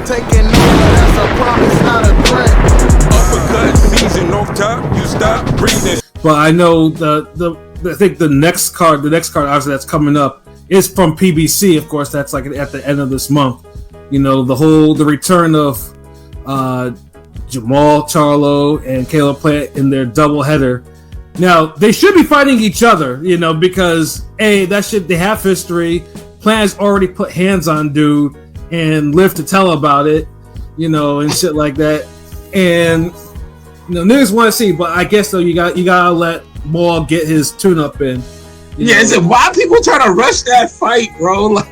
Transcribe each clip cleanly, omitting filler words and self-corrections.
I'm taking over, that's a promise, not a threat. Uppercut season off top, you stop breathing. But I know I think the next card obviously that's coming up is from PBC, of course. That's like at the end of this month. You know, the return of Jermall Charlo and Caleb Plant in their doubleheader. Now they should be fighting each other, you know, because they have history. Plant has already put hands on dude and lived to tell about it, you know, and shit like that. And you know, niggas want to see, but I guess though you gotta let Maul get his tune-up in. Is it why people trying to rush that fight, bro? Like,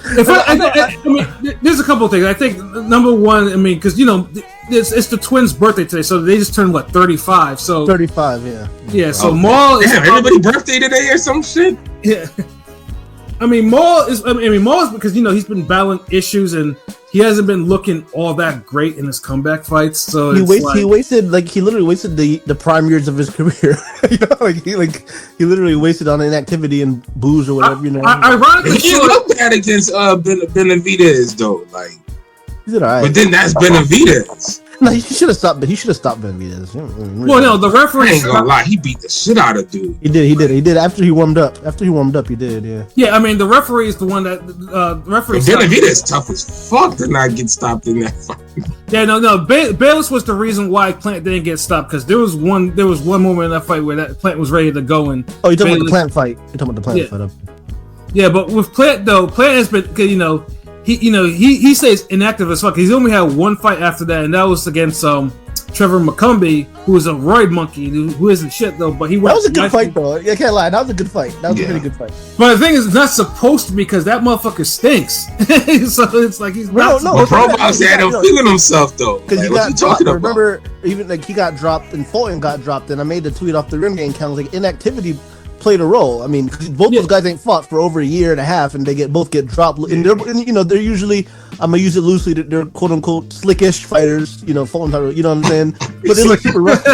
I mean, there's a couple of things. I think number one, I mean, because you know, it's the twins' birthday today, so they just turned 35. So 35, yeah. Yeah, so Maul is everybody's birthday today or some shit. Yeah. I mean, Maul is because, you know, he's been battling issues and he hasn't been looking all that great in his comeback fights. So he literally wasted the prime years of his career. You know, he literally wasted on inactivity and booze or whatever. You know, ironically, he looked bad against Benavidez though. Like, he's all right. But then that's Benavidez. No, he should have stopped. But he should have stopped Benavidez. Well, no, the referee. I ain't gonna lie, he beat the shit out of dude. He did. After he warmed up, he did. Yeah. Yeah, I mean, the referee is the one that the referee. Benavidez tough as fuck to not get stopped in that fight. Yeah, no. Bayless was the reason why Plant didn't get stopped because there was one moment in that fight where that Plant was ready to go and. Oh, you're talking about the Plant fight. You're talking about the Plant fight. Yeah, but with Plant though, Plant has been, you know, he stays inactive as fuck. He's only had one fight after that, and that was against Trevor McCumbee, who is a roid monkey, who isn't shit though. But he went. That was a good fight, though. I can't lie. That was a good fight. That was a pretty good fight. But the thing is, it's not supposed to be because that motherfucker stinks. So it's like he's not. No. Pro-Box had him feeling himself though. Because he got dropped. Remember, even like he got dropped and Fulton got dropped, and I made the tweet off the rim game count like inactivity played a role. I mean, both those guys ain't fought for over a year and a half, and they both get dropped. And they're usually, I'm gonna use it loosely, they're quote unquote slickish fighters. You know, Fulton, you know what I'm saying? But they look super rusty.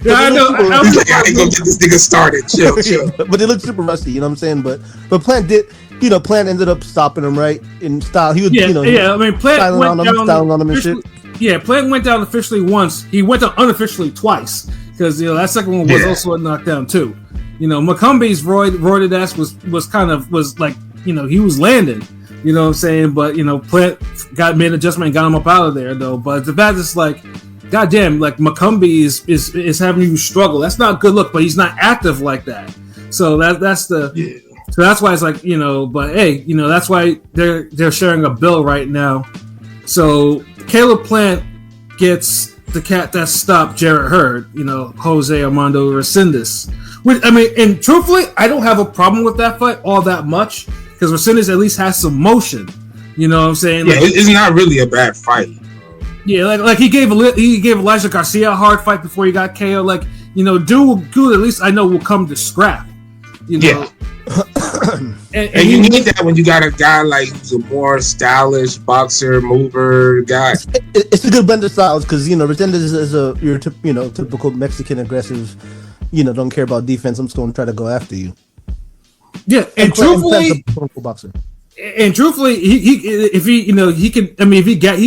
Yeah, I know. He's like, I ain't gonna get this nigga started. Chill. But they look super rusty. You know what I'm saying? But Plant did. You know, Plant ended up stopping him right in style. He was, I mean, Plant went down on him and shit. Yeah, Plant went down officially once. He went down unofficially twice because that second one was also a knockdown too. You know, McCumbie's roided ass was like, you know, he was landing. You know what I'm saying? But, you know, Plant made an adjustment and got him up out of there though. But the fact is like, goddamn, like McCumbie is having you struggle. That's not a good look, but he's not active like that. So so that's why it's like, you know, but hey, you know, that's why they're sharing a bill right now. So Caleb Plant gets the cat that stopped Jarrett Hurd, you know, Jose Armando Resendiz. I mean, and truthfully, I don't have a problem with that fight all that much because Resendiz at least has some motion. You know what I'm saying? Yeah, it's not really a bad fight. Yeah, like he gave Elijah Garcia a hard fight before he got KO. Like, you know, dude at least I know will come to scrap. You know? Yeah. and you need that when you got a guy like who's a more stylish boxer, mover guy. It's a good blend of styles because, you know, Resendiz is your typical Mexican aggressive. You know, don't care about defense. I'm just going to try to go after you. Yeah, and truthfully, he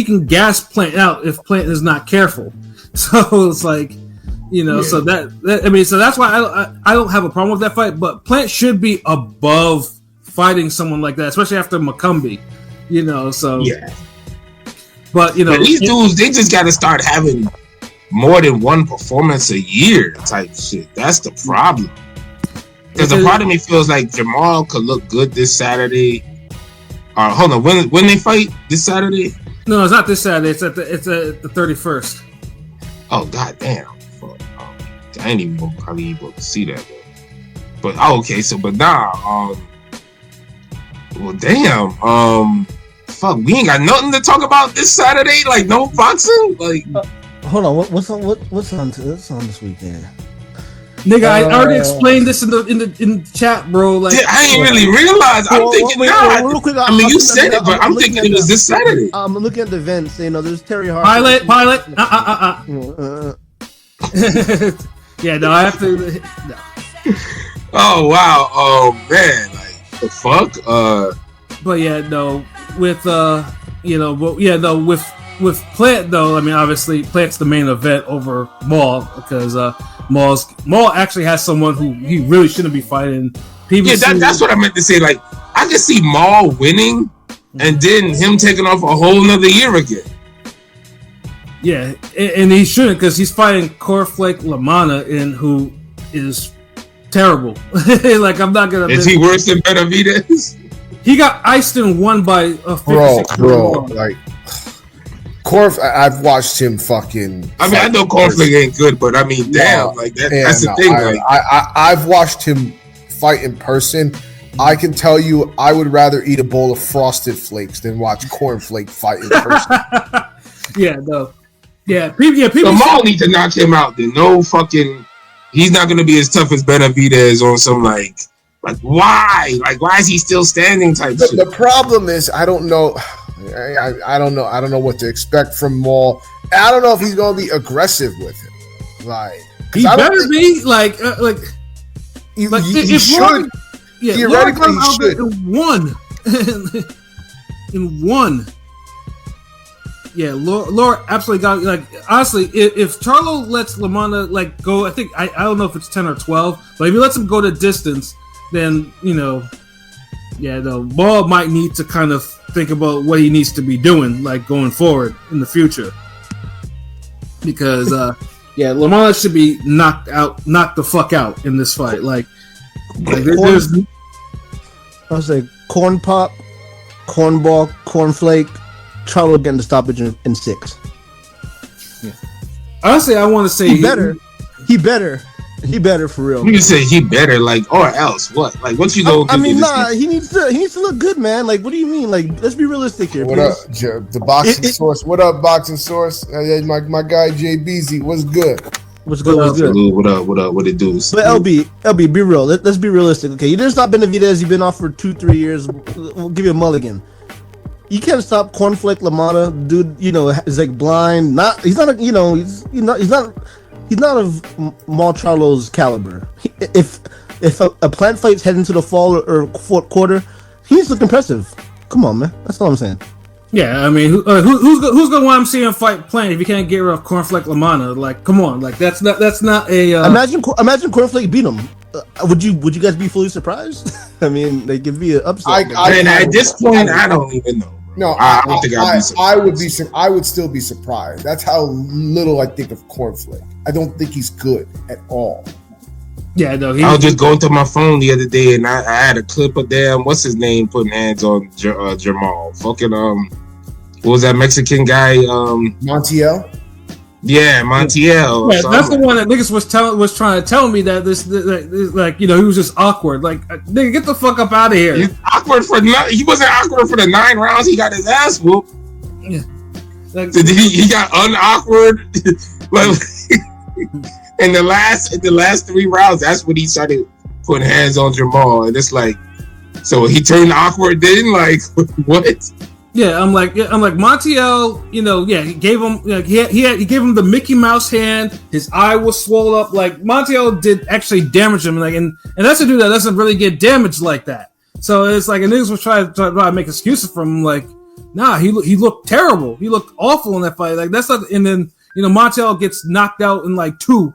can gas Plant out if Plant is not careful. So it's like, you know, so that's why I don't have a problem with that fight. But Plant should be above fighting someone like that, especially after McCumbie. You know, so yeah. But you know, these dudes, they just got to start having more than one performance a year type shit. That's the problem. Because a part of me feels like Jermall could look good this Saturday. Hold on, when they fight this Saturday? No, it's not this Saturday. It's at the 31st. Oh goddamn! I ain't even probably able to see that. But okay, so well damn. Fuck, we ain't got nothing to talk about this Saturday. Like no boxing. Like, hold on, what's on this weekend? Nigga, I already explained this in the chat, bro. Like, I ain't really realized. I'm thinking, real quick, I mean, you said it, but I'm thinking it was this Saturday. I'm looking at the events. You know, there's Terry Hart. Pilot. Yeah, no, I have to. No. Oh wow, oh man, like the fuck. But yeah, no, with But yeah, though with Plant though, I mean, obviously Plant's the main event over Maul because Maul actually has someone who he really shouldn't be fighting. PBC, yeah, that's what I meant to say. Like, I can see Maul winning and then him taking off a whole nother year again. Yeah, and he shouldn't because he's fighting Cornflake Lamanna, who is terrible. Like, I'm not gonna. Is he worse than Benavidez? He got iced and won by a 56 bro. Like, I've watched him fucking. I mean, I know Cornflake ain't good, but I mean, damn, like that's the thing. I've watched him fight in person. I can tell you, I would rather eat a bowl of Frosted Flakes than watch Cornflake fight in person. Yeah, no. Yeah, people. So Maul need to knock him out. Then no fucking. He's not going to be as tough as Benavidez on some like why? Like, why is he still standing type shit? The problem is, I don't know. I don't know. I don't know what to expect from Maul. I don't know if he's going to be aggressive with him. Like, he better be like he should. Yeah, theoretically, he should. In one. Yeah, Laura absolutely got, like, honestly, if Charlo lets Lamanna like go, I don't know if it's 10 or 12, but if he lets him go the distance, then Maul might need to kind of think about what he needs to be doing, like, going forward in the future. Because Lamanna should be knocked the fuck out in this fight. Like there's I was like corn pop, cornball, cornflake. Charlo getting the stoppage in 6. Yeah. Honestly, I want to say he better for real. You say he better, like, or else what? Like, what you go? I mean, he needs to look good, man. Like, what do you mean? Like, let's be realistic here. What up, the boxing source? What up, boxing source? My guy JBZ, what's good? What's good? What up? What it do? But LB, be real. Let's be realistic. Okay, you didn't stop Benavidez. You've been off for 2-3 years. We'll give you a mulligan. You can't stop Cornflake Lamanna, dude. Is like blind. He's not of Maul Charlo's caliber. If a Plant fight's heading to the fall or fourth quarter, he's looking impressive. Come on, man. That's all I'm saying. Yeah, I mean, who's gonna want to see him fight Plant if you can't get rid of Cornflake Lamanna? Like, come on, like that's not a. Imagine Cornflake beat him. Would you guys be fully surprised? I mean, they could be an upset. At this point, I don't even know. No, I don't think I'd be surprised. I would still be surprised. That's how little I think of Cornflake. I don't think he's good at all. Yeah, no. I was just going through my phone the other day, and I had a clip of what's his name, putting hands on Jermall. Fucking what was that Mexican guy? Montiel. Yeah, Montiel. Yeah, that's the one that niggas was trying to tell me that this like, he was just awkward. Like, nigga, get the fuck up out of here. He's awkward he wasn't awkward for the 9 rounds. He got his ass whooped. Yeah. Like, he got unawkward. Like, in the last 3 rounds, that's when he started putting hands on Jermall, and it's like, so he turned awkward then. Like, what? Yeah, I'm like Montiel. He gave him he gave him the Mickey Mouse hand. His eye was swollen up. Like, Montiel did actually damage him. Like, and that's a dude that doesn't really get damaged like that. So it's like, and niggas was trying to make excuses from him. Like, nah, he looked terrible. He looked awful in that fight. Like, that's not. And then Montiel gets knocked out in like 2.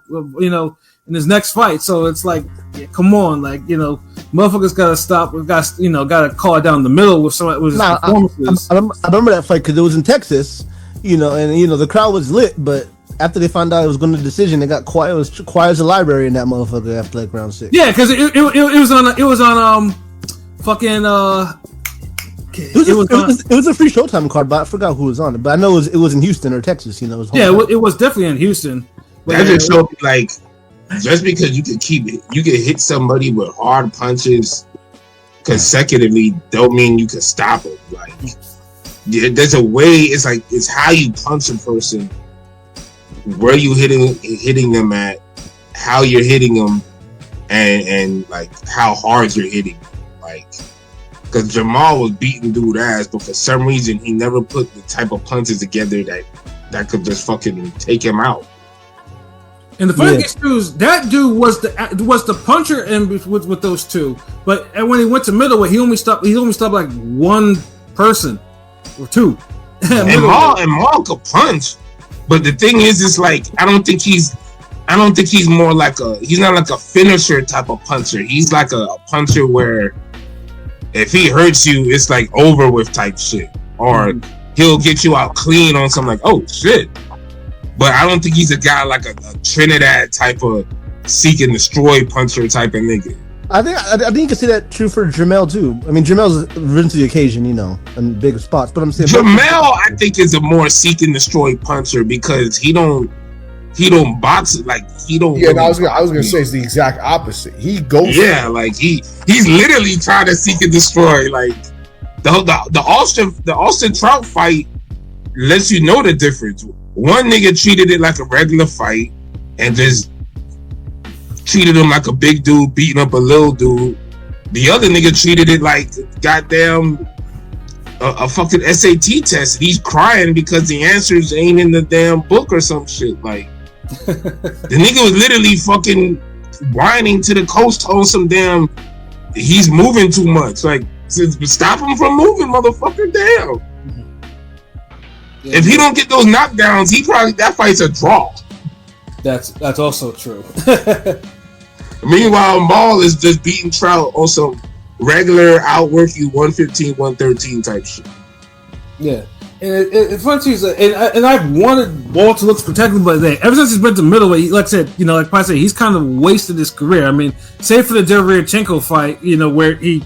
In his next fight. So it's like, yeah, come on, like, motherfuckers gotta stop. We've got gotta call it down the middle with some with his performances. I remember that fight because it was in Texas, and the crowd was lit, but after they found out it was going to decision, they got quiet. It was quiet as a library in that motherfucker after like round 6. Yeah, because it was on fucking it was a free Showtime card, but I forgot who was on it. But I know it was in Houston or Texas. It was it was definitely in Houston. That just showed me, like, just because you can hit somebody with hard punches consecutively don't mean you can stop it. Like, there's a way. It's how you punch a person, where you hitting them at, how you're hitting them, and like how hard you're hitting them. Like, because Jermall was beating dude ass, but for some reason he never put the type of punches together that could just fucking take him out. And the funny thing is, that dude was the puncher with those two. But when he went to middleweight, he only stopped like 1 person or 2. And Maul could punch, but the thing is, it's like I don't think he's more like he's not like a finisher type of puncher. He's like a puncher where if he hurts you, it's like over with type shit, or he'll get you out clean on something like, oh shit. But I don't think he's a guy like a Trinidad type of seek and destroy puncher type of nigga. I think you can say that true for Jermall too. I mean, Jermall's risen to the occasion, you know, in big spots. But I'm saying Jermall, I think, is a more seek and destroy puncher because he don't box it like he don't. Yeah, I was gonna say it's the exact opposite. He goes. Yeah, like he's literally trying to seek and destroy. Like the Austin Trout fight lets you know the difference. One nigga treated it like a regular fight and just treated him like a big dude beating up a little dude. The other nigga treated it like goddamn a fucking SAT test. He's crying because the answers ain't in the damn book or some shit. Like the nigga was literally fucking whining to the coach on some damn. He's moving too much. Like stop him from moving, motherfucker. Damn. Yeah, if he don't get those knockdowns, that fight's a draw. That's also true. Meanwhile, Maul is just beating Trout on some regular outwork you 115, 113 type shit. Yeah, and it's funny too. And I've wanted Maul to look spectacular, but ever since he's been to middleweight, like I said, you know, like I said, he's kind of wasted his career. I mean, save for the Derevyanchenko fight, you know, where he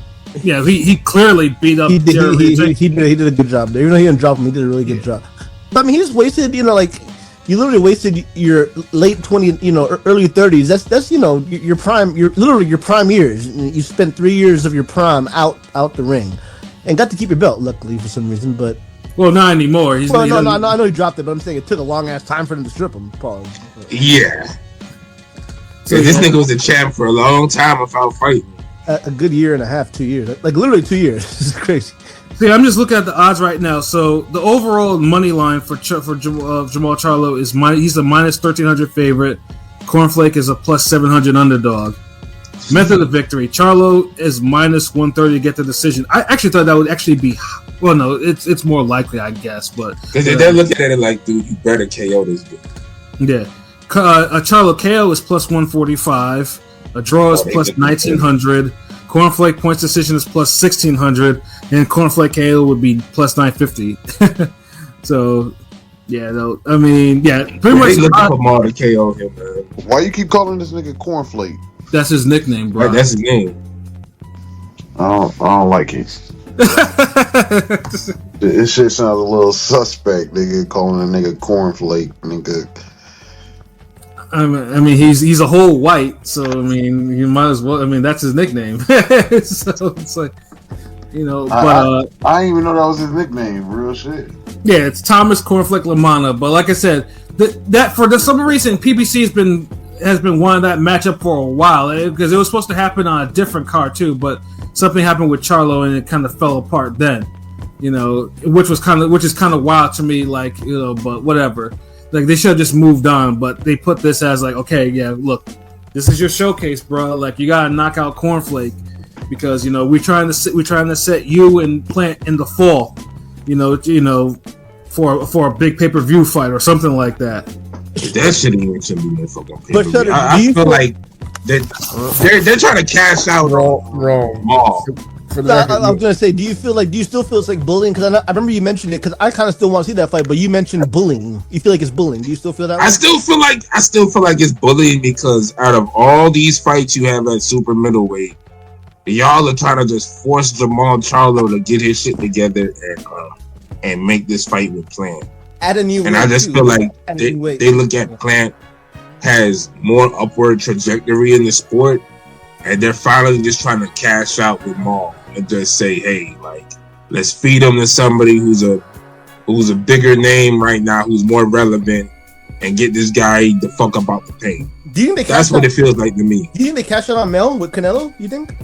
clearly beat up. He did a good job there. Even though he didn't drop him, he did a really good job. But I mean, he just wasted, you know, like. You literally wasted your late 20s, you know, early 30s. That's you know your prime. Your literally your prime years. You spent 3 years of your prime out the ring, and got to keep your belt. Luckily for some reason, but not anymore. No, I know he dropped it, but I'm saying it took a long ass time for him to strip him. Pause. Yeah. So this nigga was a champ for a long time without fighting. A good year and a half, 2 years, like literally 2 years. This is crazy. See, I'm just looking at the odds right now. So the overall money line for Jermall Charlo is he's a minus 1,300 favorite. Cornflake is a plus 700 underdog. Method of victory: Charlo is minus 130 to get the decision. I actually thought that would actually be. Well, no, it's more likely, I guess, but because they're looking at it like, dude, you better KO this dude. Yeah, a Charlo KO is plus 145. A draw is plus 1,900. Cornflake points decision is plus 1,600, and Cornflake KO would be plus 950. So, yeah, though, I mean, yeah, pretty much. Looking for Maul to KO him, man. Why you keep calling this nigga Cornflake? That's his nickname, bro. Right, that's his name. I don't like it. This shit sounds a little suspect, nigga. Calling a nigga Cornflake, nigga. I mean, he's a whole white, so I mean, you might as well. I mean, that's his nickname. So it's like, you know, but I didn't even know that was his nickname. Real shit. Yeah, it's Thomas Cornflake Lamanna. But like I said, that for some reason, PBC has been wanting that matchup for a while because it was supposed to happen on a different card too, but something happened with Charlo and it kind of fell apart then. You know, which is kind of wild to me. Like, you know, but whatever. Like, they should have just moved on, but they put this as like, okay, yeah, look, this is your showcase, bro. Like, you gotta knock out Cornflake because, you know, we're trying to set you and Plant in the fall, you know, for a big pay-per-view fight or something like that. That shit even should be no fucking pay-per-view. I feel like they're trying to cash out wrong. Maul. I was gonna say, do you still feel it's like bullying? Because I remember you mentioned it. Because I kind of still want to see that fight, but you mentioned bullying. You feel like it's bullying? Do you still feel that way? I still feel like it's bullying because out of all these fights you have at super middleweight, y'all are trying to just force Jermall Charlo to get his shit together and make this fight with Plant. Add a new. And I just feel like they look at Plant has more upward trajectory in the sport, and they're finally just trying to cash out with Maul. And just say, hey, like, let's feed him to somebody who's a bigger name right now, who's more relevant, and get this guy the fuck up out the paint. Do you think that's what it feels like to me? Do you think they cashed out on Mel with Canelo? You think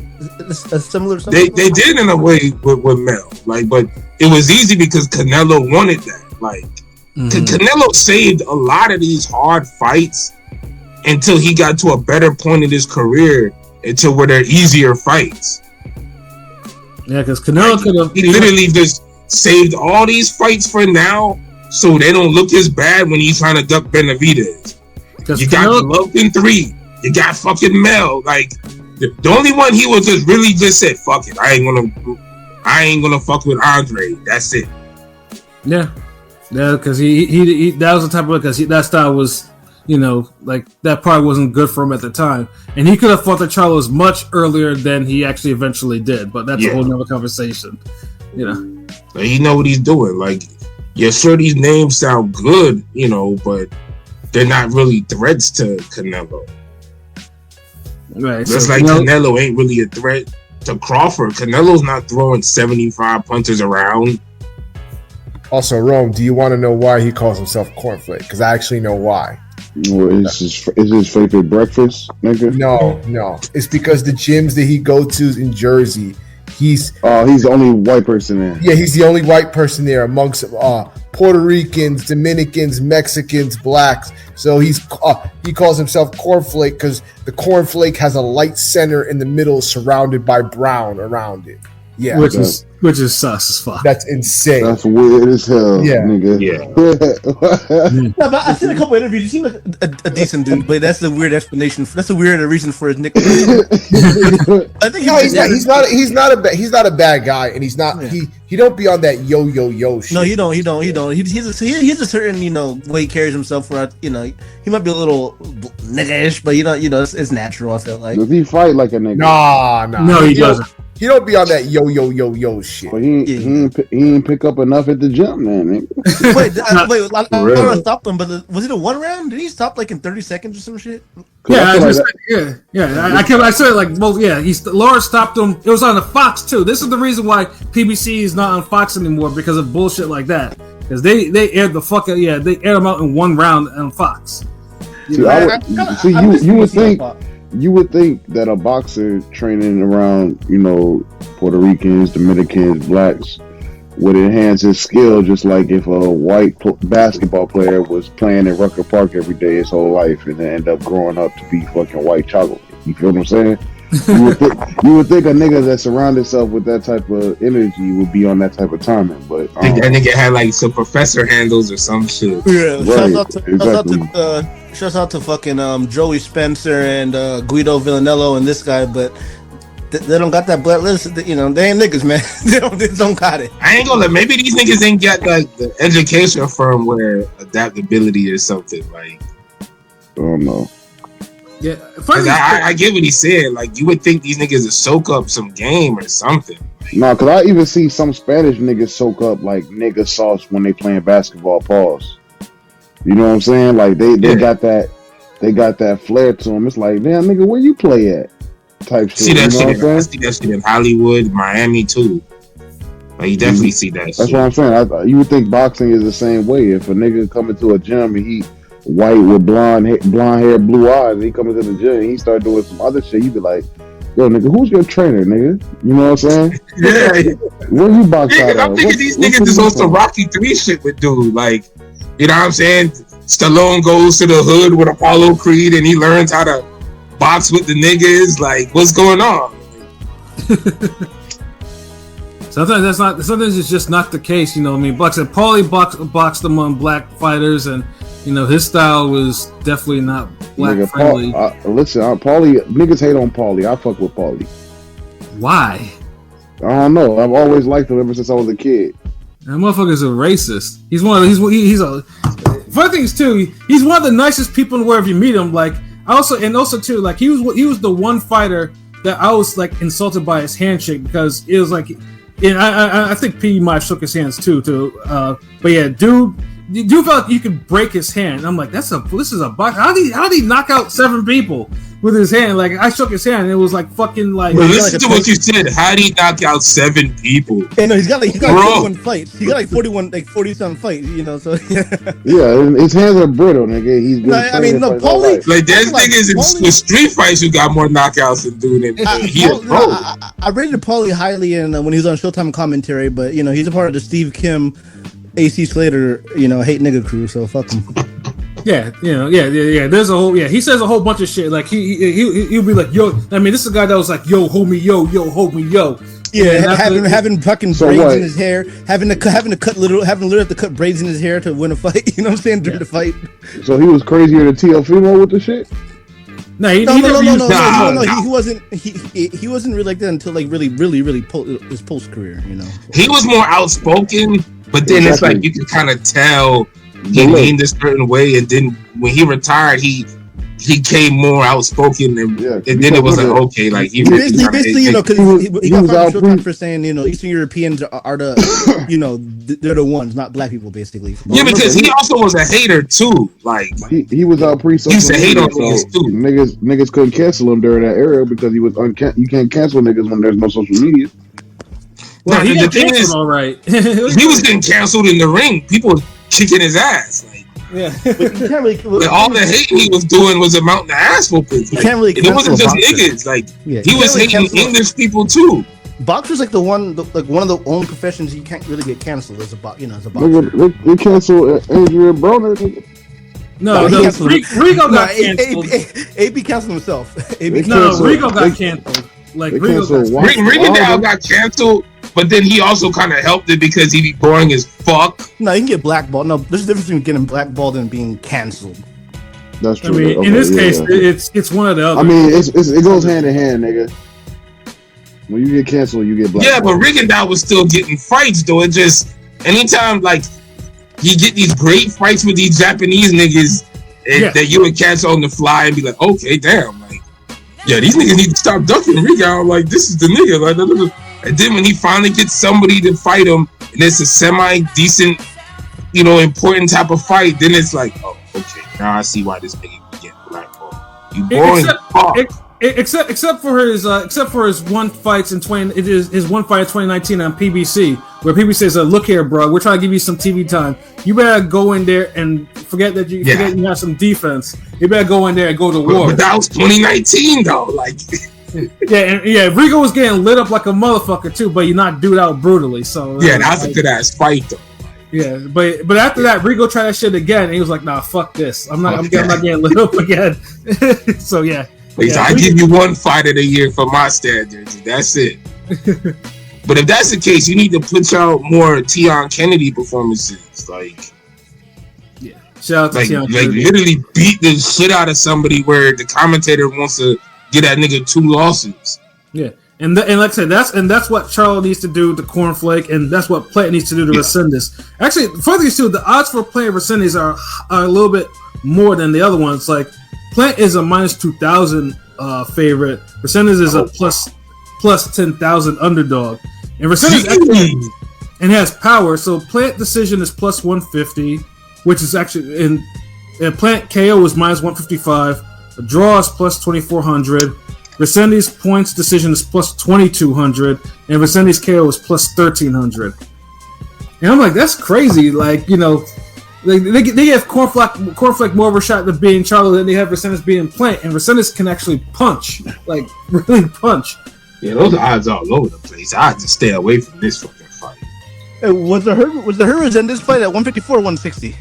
a similar? They did in a way with Mel, like, but it was easy because Canelo wanted that. Like, Canelo saved a lot of these hard fights until he got to a better point in his career, where they're easier fights. Yeah, because Canelo could have. He literally just saved all these fights for now, so they don't look as bad when he's trying to duck Benavidez. You got Golovkin 3. You got fucking Mel. Like the only one he was just really just said, "Fuck it, I ain't gonna fuck with Andre." That's it. Yeah, because he that was the type of because that style was, like that probably wasn't good for him at the time, and he could have fought the Charlos much earlier than he actually eventually did. But that's a whole nother conversation. Like, he know what he's doing. Like, yeah, sure, these names sound good, but they're not really threats to Canelo. Right, just so like Canelo ain't really a threat to Crawford. Canelo's not throwing 75 punches around. Also, Rome, do you want to know why he calls himself Cornflake? Because I actually know why. Well, is his favorite breakfast, nigga? No. It's because the gyms that he go to in Jersey, he's the only white person there. Yeah, he's the only white person there amongst Puerto Ricans, Dominicans, Mexicans, blacks. So he calls himself Cornflake because the cornflake has a light center in the middle, surrounded by brown around it. Yeah, which is sus as fuck. That's insane. That's weird as hell, nigga. Yeah. No, but I've seen a couple interviews. He seems like a decent dude, but that's the weird explanation. That's a weird reason for his nickname. I think he's not a bad guy, and he's not he don't be on that yo shit. No, he don't. He's a certain way he carries himself. Where he might be a little nigga-ish, but it's natural. I feel like. Does he fight like a nigga? Nah. No, he doesn't. He don't be on that yo shit. Well, he ain't pick up enough at the gym, man. Wait, I don't want to stop him, but was it a 1 round? Did he stop like in 30 seconds or some shit? Yeah, I said like, well, yeah, Laura stopped him. It was on the Fox too. This is the reason why PBC is not on Fox anymore, because of bullshit like that. Because they aired the fuck out, they aired him out in 1 round on Fox. You would think that a boxer training around, Puerto Ricans, Dominicans, blacks would enhance his skill, just like if a white basketball player was playing in Rucker Park every day his whole life and then end up growing up to be fucking white chocolate. You feel what I'm saying? You would think a nigga that surrounded himself with that type of energy would be on that type of timing, but I think that nigga had like some professor handles or some shit. Yeah, right, shouts out to fucking Joey Spencer and Guido Villanello and this guy, but they don't got that blood list. They ain't niggas, man. they don't got it. I ain't gonna let. Maybe these niggas ain't got like the education from where adaptability or something. Like, I don't know. Yeah, I get what he said. Like, you would think these niggas would soak up some game or something. No, because I even see some Spanish niggas soak up like nigga sauce when they playing basketball. Pause. You know what I'm saying? Like they got that flair to them. It's like, damn nigga, where you play at? Type shit. See that shit. I see that shit in Hollywood, Miami too. Like, you definitely see that. That's what I'm saying. You would think boxing is the same way. If a nigga come into a gym and he white with blonde hair, blue eyes, and he come into the gym and he start doing some other shit, you be like, yo, nigga, who's your trainer, nigga? You know what I'm saying? Yeah. Where you box out I'm thinking these niggas is on some Rocky 3 shit with dude. Like, you know what I'm saying? Stallone goes to the hood with Apollo Creed and he learns how to box with the niggas. Like, what's going on? Sometimes it's just not the case, I mean, Paulie boxed among black fighters, and his style was definitely not black friendly. Paulie, niggas hate on Paulie. I fuck with Paulie. Why? I don't know. I've always liked him ever since I was a kid. That motherfucker's a racist. He's funny thing is too, he's one of the nicest people in the world if you meet him. Like, also too, like he was the one fighter that I was like insulted by his handshake, because it was like, and I think P might have shook his hands too. But yeah, dude felt like you could break his hand. I'm like, this is a box. How did he knock out 7 people with his hand? Like, I shook his hand and it was like fucking like. But listen to what you said. How did he knock out 7 people? Yeah, no, he's got 41 fights. He got like 40-some fights. So yeah, his hands are brittle, nigga. He's been Paulie. Like, there's niggas in street fights who got more knockouts than dude. I rated Paulie highly when he was on Showtime commentary, but he's a part of the Steve Kim, AC Slater, hate nigga crew, so fuck him. Yeah. There's a whole, he says a whole bunch of shit. Like he'll be like, yo, I mean, this is a guy that was like, yo, homie, yo, homie, yo. Yeah, having fucking So braids what? in his hair, having to literally have to cut braids in his hair to win a fight. You know what I'm saying? During the fight. So he was crazier than TLFimo with the shit. No, he No. never used- He wasn't really like that until like really his post career. You know. He was more outspoken, but then it's Exactly. like you can kind of tell he But look, leaned a certain way, and then when he retired, he came more outspoken, and then it was like okay, like he Basically, you know, because he he got was fired out from Showtime for saying, you know, Eastern Europeans are the, you know, they're the ones, not black people, basically. yeah, because he also was a hater too, like. he was out pre social He used to hate media, on niggas, too. Niggas couldn't cancel him during that era because he was you can't cancel niggas when there's no social media. Well, he the got thing canceled is, all right. he was getting canceled in the ring. People were kicking his ass. Like, Yeah. But you can't really. all the hating he was doing was amounting to ass whooping. You can't really And it wasn't just cancel a boxer. niggas. Like Yeah, he you was can't really hating cancel- English people too. Boxer's like one of the only professions you can't really get canceled as a boxer. They canceled Adrian Broner. Nigga. No, he no, canceled it. Rigo No, got canceled. AB canceled himself. AB No, canceled- Rigo got they- canceled. Like they Rigo canceled got Wa- Rigondeaux got canceled, but then he also kind of helped it because he be boring as fuck. No, you can get blackballed. No, there's a difference between getting blackballed and being canceled. That's I true. mean, Okay, in this yeah. case, it's one or the other. I mean, it goes hand in hand, nigga. When you get canceled, you get black. Yeah, but Rigondeaux was still getting fights though. It just anytime like you get these great fights with these Japanese niggas that you would catch on the fly and be like, okay, damn, like yeah, these niggas need to stop ducking Rigondeaux. Like this is the nigga. Like, and then when he finally gets somebody to fight him, and it's a semi decent, you know, important type of fight, then it's like, oh, okay, now I see why this nigga can get blackballed. You boring as fuck. Except for his one fights in his one fight in 2019 on PBC, where PBC says, "Look here, bro, we're trying to give you some TV time. You better go in there and forget you have some defense. You better go in there and go to war." But that was 2019 though, like. Rigo was getting lit up like a motherfucker too, but he knocked dude out brutally. So yeah, that was a good ass fight though. Yeah, but after that, Rigo tried that shit again, and he was like, "Nah, fuck this. I'm not getting lit up again." So yeah. I give you one fight of the year for my standards. That's it. But if that's the case, you need to put out more Tion Kennedy performances. Like, shout out to Tion Kennedy. Literally beat the shit out of somebody where the commentator wants to get that nigga 2 losses. Yeah, and like I said, that's what Charlo needs to do to Cornflake, and that's what Plant needs to do to Resendiz. Actually, for these two, the odds for Plant and Resendiz are a little bit more than the other ones. Like Plant is a minus 2,000 favorite. Resendiz is a plus 10,000 underdog, and Resendiz actually and has power. So Plant decision is plus 150, which is actually in Plant KO is minus 155. The draw is plus 2,400. Resendiz points decision is plus 2,200, and Resendiz KO is plus 1,300. And I'm like, that's crazy. Like, you know, they have Cornflake more of a shot at being Charlo than they have Resendiz being Plant, and Resendiz can actually punch, like really punch. Yeah, those odds are all over the place. I had to stay away from this fucking fight. Was the Resendiz fight at 154 or 160?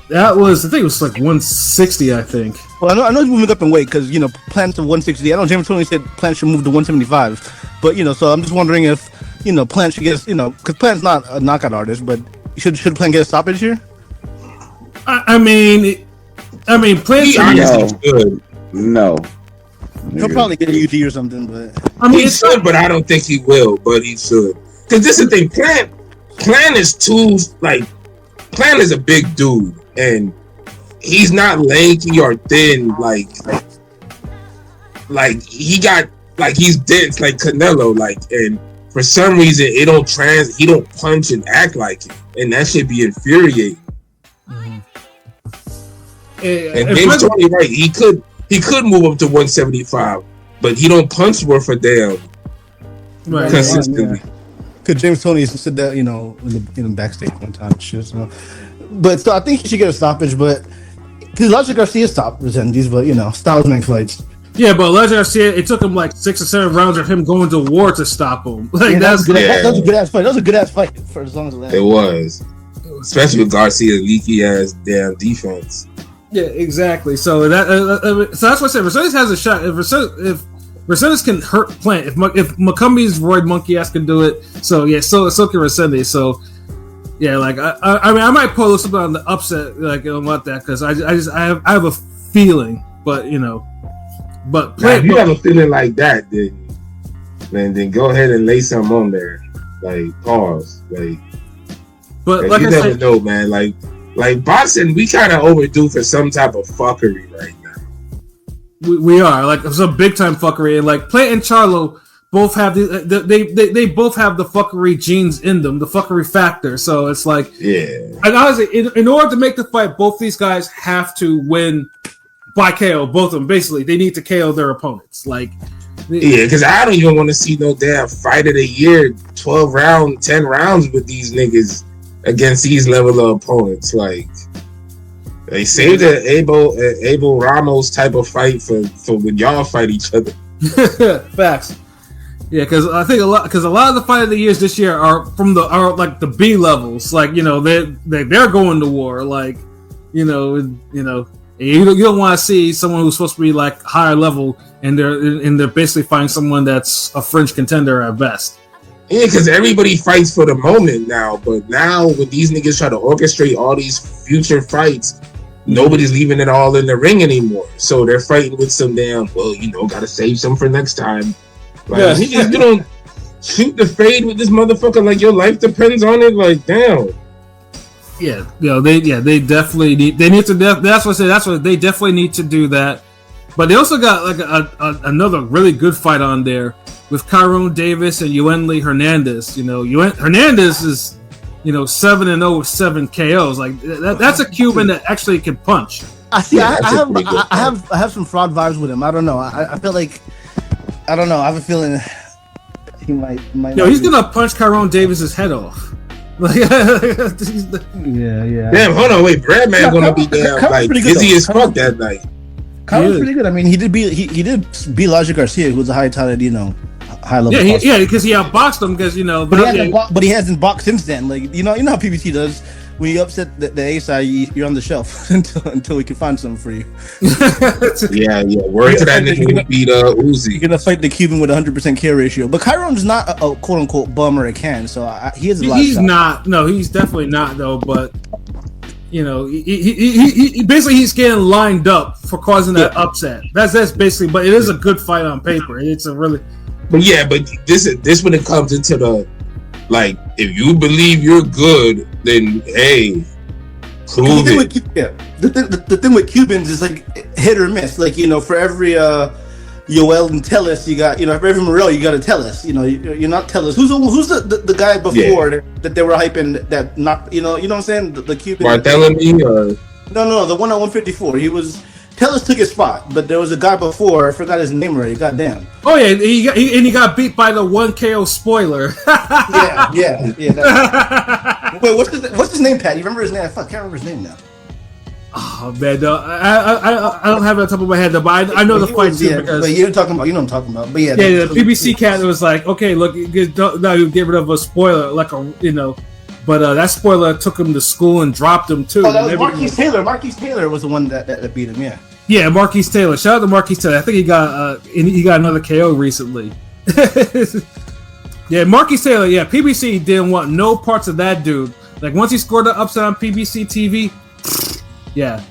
That was, I think it was like 160, I think. Well, I know he's moving up in weight because, you know, Plant's to 160. I know James Tony said Plant should move to 175. But, you know, so I'm just wondering if, you know, Plant should get, you know, because Plant's not a knockout artist, but should Plant get a stoppage here? I mean, Plant's good. No. He'll probably get a UT or something, but I mean, he should, but I don't think he will. But he should, because this is the thing. Plant is too like. Plant is a big dude, and he's not lanky or thin. Like he got like he's dense like Canelo. Like, and for some reason it don't he don't punch and act like it, and that should be infuriating. Mm-hmm. And James Tony, right? He could move up to 175, but he don't punch worth a damn consistently. Because James Tony said that, you know, in the backstage one time. Shit, so. But so I think he should get a stoppage, but because Elijah Garcia stopped Resendiz, but you know, styles make fights. Yeah, but Elijah Garcia, it took him like 6 or 7 rounds of him going to war to stop him. Like that was a good ass fight. That was a good ass fight for as long as it lasted. It was, especially with Garcia's leaky ass damn defense. Yeah, exactly. So that's what I said. Resendiz has a shot. If Resendiz can hurt Plant. If Macumbi's Roid Monkey ass can do it, so can Resendiz. So yeah, like I mean, I might pull something on the upset, like about that, because I have a feeling, but but Plant, if you have a feeling like that, then go ahead and lay some on there, like pause, like. But like you never know, man. Like boxing, we kind of overdue for some type of fuckery right now. We are like some big time fuckery, and like Plant and Charlo both have they both have the fuckery genes in them, the fuckery factor. So it's like, yeah. And honestly, in order to make the fight, both these guys have to win by KO. Both of them, basically, they need to KO their opponents. Like, yeah, because I don't even want to see no damn fight of the year, 10 rounds with these niggas against these level of opponents. Like, they saved the Abel Ramos type of fight for when y'all fight each other. Facts. Yeah, because I think a lot of the fight of the years this year are like the B levels. Like, they're going to war. Like, you don't want to see someone who's supposed to be like higher level and they're basically fighting someone that's a fringe contender at best. Yeah, because everybody fights for the moment now, but now when these niggas try to orchestrate all these future fights, nobody's leaving it all in the ring anymore. So they're fighting with some damn, gotta save some for next time. Like, niggas, you don't shoot the fade with this motherfucker like your life depends on it. Like, damn. Yeah, they definitely need. They need to. That's what I said. That's what they definitely need to do that. But they also got like another really good fight on there with Tyrone Davis and Yuenli Hernandez. Hernandez is 7-0 with 7 KOs. Like that's a Cuban that actually can punch. I have some fraud vibes with him. I don't know. I feel like I don't know. I have a feeling he might. He's gonna punch Tyrone Davis's head off. Like, yeah. Damn, hold on, wait. Bradman gonna be damn like busy as fuck that night. Kyron's pretty good. I mean, he did beat Logic Garcia, who's a high talent, high level. Yeah, because he outboxed him. Because but he hasn't boxed since then. Like you know how PBC does. When you upset the A side, you're on the shelf until we can find something for you. yeah. Word to that nigga who beat Uzi. You're gonna fight the Cuban with 100% K ratio, but Kyron's not a quote unquote bum or a can, so he has a lot. He's not. No, he's definitely not though. But he basically he's getting lined up for causing that upset. That's basically. But it is a good fight on paper. It's a really. But this when it comes into the. Like, if you believe you're good, then hey, prove it. The thing with Cubans is like hit or miss. Like for every Yoel and Tellus, you got for every Morel, you got to Tellus. You're not Tellus. Who's the guy before that they were hyping that not you know what I'm saying the Cuban. Barthélemy or no the one at 154. He was. Tellus took his spot, but there was a guy before. I forgot his name already. Goddamn. Oh yeah, he got beat by the 1 KO spoiler. yeah. Wait, what's his name, Pat? You remember his name? I can't remember his name now. Oh man, no, I don't have it on top of my head though, but I know the fight too because. But you're talking about, what I'm talking about. But the PBC cat was like, okay, look, now you get rid of a spoiler, like But that spoiler took him to school and dropped him too. Oh, that was Marquise Taylor. Marquise Taylor was the one that beat him. Yeah. Yeah, Marquise Taylor. Shout out to Marquise Taylor. I think he got another KO recently. Yeah, Marquise Taylor. Yeah, PBC didn't want no parts of that dude. Like once he scored the upset on PBC TV. Yeah.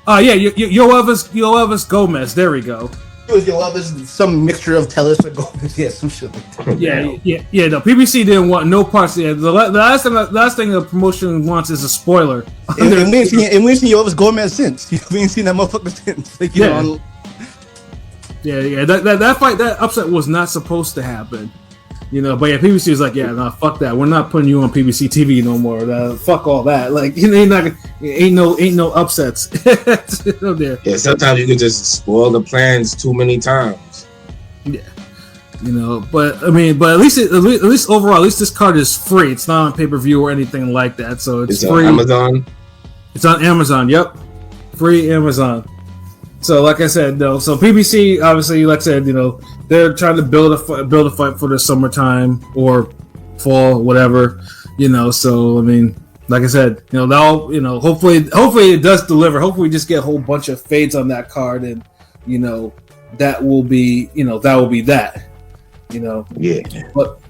Yoelvis Gomez. There we go. It was Yoelvis, some mixture of Tellus and Gomez. Yeah, some shit like that. Yeah. No, PBC didn't want no parts. Yeah, the last thing the promotion wants is a spoiler. And we ain't seen Yoelvis Gomez since. We ain't seen that motherfucker since. Like, Yeah. That fight, that upset was not supposed to happen. But yeah, PBC was like, yeah, no, fuck that. We're not putting you on PBC TV no more. Fuck all that. Like, ain't no upsets. No there. Yeah, sometimes you can just spoil the plans too many times. Yeah, but I mean, at least overall, at least this card is free. It's not on pay-per-view or anything like that. So it's free. On Amazon. It's on Amazon. Yep, free Amazon. So, like I said, though, so PBC obviously, like I said, they're trying to build a fight for the summertime or fall, whatever, So, I mean, like I said, they'll, hopefully it does deliver. Hopefully, we just get a whole bunch of fades on that card, and that will be, that will be that. Yeah. But